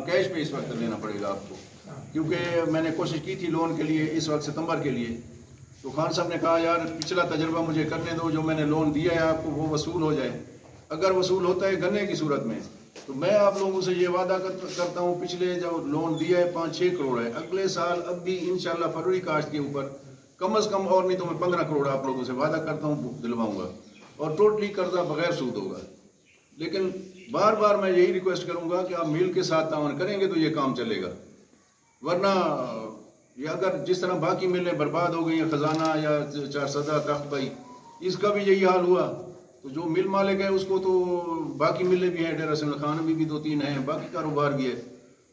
Cash पे इस वक्त लेना पड़ेगा आपको, क्योंकि मैंने कोशिश की थी लोन के लिए इस वक्त सितंबर के लिए, तो खान साहब ने कहा यार पिछला तजर्बा मुझे करने दो, जो मैंने लोन दिया है आपको वो वसूल हो जाए। अगर वसूल होता है गन्ने की सूरत में तो मैं आप लोगों से ये वादा करता हूँ, पिछले जो लोन दिया है 5-6 करोड़ है, अगले साल अब भी इंशाल्लाह फरवरी काश्त के ऊपर कम से कम और नहीं तो मैं 15 करोड़ आप लोगों से वादा करता हूँ दिलवाऊंगा, और टोटली कर्जा बगैर सूद होगा। लेकिन बार बार मैं यही रिक्वेस्ट करूंगा कि आप मिल के साथ तावन करेंगे तो ये काम चलेगा, वरना ये अगर जिस तरह बाकी मिलें बर्बाद हो गई हैं, खजाना या 4 सदा तख्त भाई इसका भी यही हाल हुआ, तो जो मिल मालिक है उसको तो बाकी मिलें भी हैं, डेरा सिमल खान भी 2-3 हैं, बाकी कारोबार भी है,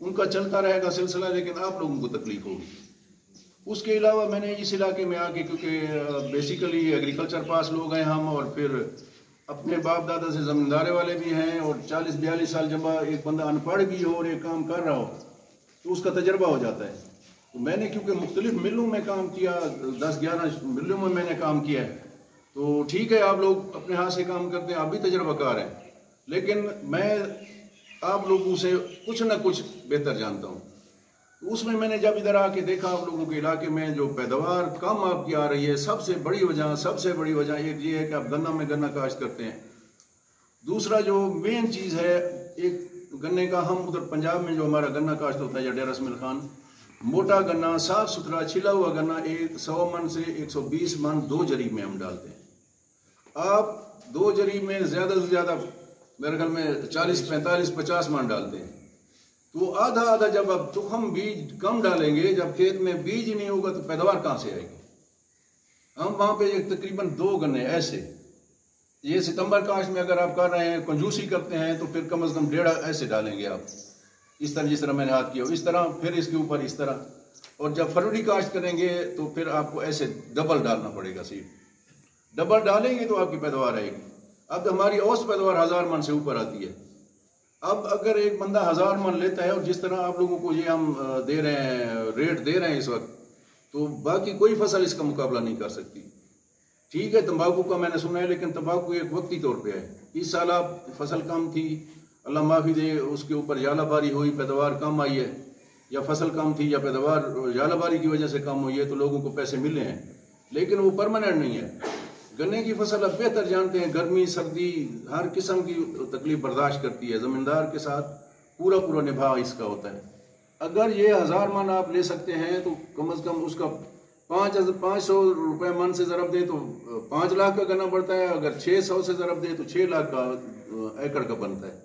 उनका चलता रहेगा सिलसिला, लेकिन आप लोगों को तकलीफ होगी। उसके अलावा मैंने इस इलाके में आके, क्योंकि बेसिकली एग्रीकल्चर पास लोग हैं हम, और फिर अपने बाप दादा से ज़मींदारे वाले भी हैं, और 40-42 साल जब एक बंदा अनपढ़ भी हो और एक काम कर रहा हो तो उसका तजर्बा हो जाता है। तो मैंने क्योंकि मुख्तलिफ मिलों में काम किया, 10-11 मिलों में मैंने काम किया है, तो ठीक है आप लोग अपने हाथ से काम करते हैं, आप भी तजर्बाकार हैं, लेकिन मैं आप लोगों से कुछ ना कुछ बेहतर जानता हूँ। तो उसमें मैंने जब इधर आके देखा आप लोगों के इलाके में जो पैदावार कम आपकी आ रही है, सबसे बड़ी वजह एक ये है कि आप गन्ना में गन्ना काश्त करते हैं। दूसरा जो मेन चीज़ है एक गन्ने का, हम उधर पंजाब में जो हमारा गन्ना काश्त होता है या डेरा सिमल खान, मोटा गन्ना साफ सुथरा छिला हुआ गन्ना 100 मन से 120 मन 2 जरीब में हम डालते हैं। आप 2 जरीब में ज़्यादा से ज़्यादा मेरे ख्याल में 40-45-50 मन डालते हैं, तो आधा जब अब तो हम बीज कम डालेंगे, जब खेत में बीज ही नहीं होगा तो पैदावार कहाँ से आएगी। हम वहाँ पे एक तकरीबन 2 गन्ने ऐसे, ये सितंबर काश्त में अगर आप कर रहे हैं कंजूसी करते हैं तो फिर कम से कम 1.5 ऐसे डालेंगे आप, इस तरह जिस तरह मैंने हाथ किया इस तरह, फिर इसके ऊपर इस तरह, और जब फरवरी काश्त करेंगे तो फिर आपको ऐसे डबल डालना पड़ेगा सीड, डबल डालेंगे तो आपकी पैदावार आएगी। अब हमारी औसत पैदावार 1000 मन से ऊपर आती है। अब अगर एक बंदा 1000 मन लेता है और जिस तरह आप लोगों को ये हम दे रहे हैं, रेट दे रहे हैं इस वक्त, तो बाकी कोई फसल इसका मुकाबला नहीं कर सकती। ठीक है तंबाकू का मैंने सुना है, लेकिन तंबाकू एक वक्ती तौर पे है। इस साल आप फसल कम थी, अल्लाह माफ़ी दे, उसके ऊपर जालाबारी हुई, पैदावार कम आई है, या फसल कम थी या पैदावार जालाबारी की वजह से कम हुई है, तो लोगों को पैसे मिले हैं, लेकिन वो परमानेंट नहीं है। गन्ने की फसल अब बेहतर जानते हैं, गर्मी सर्दी हर किस्म की तकलीफ बर्दाश्त करती है, ज़मींदार के साथ पूरा निभा इसका होता है। अगर ये 1000 मन आप ले सकते हैं तो कम से कम उसका 500 रुपये मन से ज़रब दे तो 5 लाख का गन्ना बढ़ता है, अगर 600 से ज़रब दे तो 6 लाख का एकड़ का बनता है।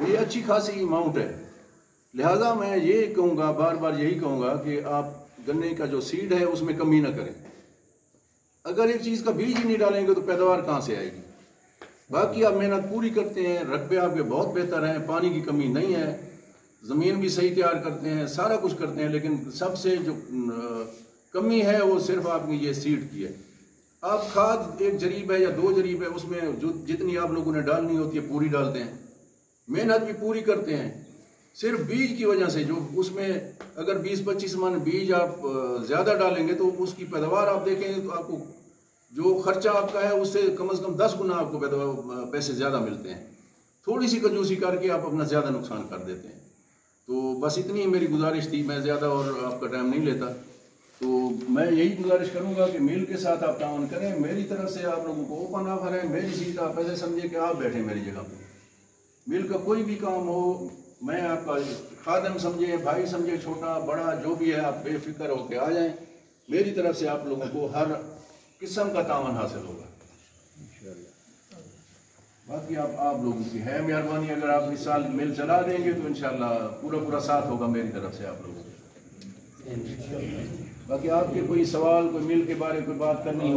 ये अच्छी खासी अमाउंट है। लिहाजा मैं ये कहूँगा, बार बार यही कहूँगा कि आप गन्ने का जो सीड है उसमें कमी ना करें। अगर एक चीज़ का बीज ही नहीं डालेंगे तो पैदावार कहाँ से आएगी। बाकी आप मेहनत पूरी करते हैं, रकबे आपके बहुत बेहतर हैं, पानी की कमी नहीं है, ज़मीन भी सही तैयार करते हैं, सारा कुछ करते हैं, लेकिन सबसे जो कमी है वो सिर्फ आपकी ये सीड की है। आप खाद 1 जरीब है या 2 जरीब है, उसमें जो जितनी आप लोगों ने डालनी होती है पूरी डालते हैं, मेहनत भी पूरी करते हैं, सिर्फ बीज की वजह से जो उसमें अगर 20-25 मन बीज आप ज़्यादा डालेंगे तो उसकी पैदावार आप देखेंगे तो आपको जो खर्चा आपका है उससे कम से कम 10 गुना आपको पैसे ज़्यादा मिलते हैं। थोड़ी सी कंजूसी करके आप अपना ज़्यादा नुकसान कर देते हैं। तो बस इतनी ही मेरी गुजारिश थी, मैं ज़्यादा और आपका टाइम नहीं लेता। तो मैं यही गुजारिश करूँगा कि मिल के साथ आप ताउन करें। मेरी तरफ से आप लोगों को ओपन ऑफर है, मेरी सीट आप ऐसे समझिए कि आप बैठे मेरी जगह पर। मिल का कोई भी काम हो, मैं आपका खादम समझे, भाई समझे, छोटा बड़ा जो भी है, आप बेफिक्र होकर आ जाएं। मेरी तरफ से आप लोगों को हर किस्म का तावन हासिल होगा। बाकी आप लोगों की है मेहरबानी, अगर आप इस साल मिल चला देंगे तो इंशाल्लाह पूरा साथ होगा मेरी तरफ से आप लोगों को। बाकी आपके कोई सवाल, कोई मिल के बारे कोई बात करनी हो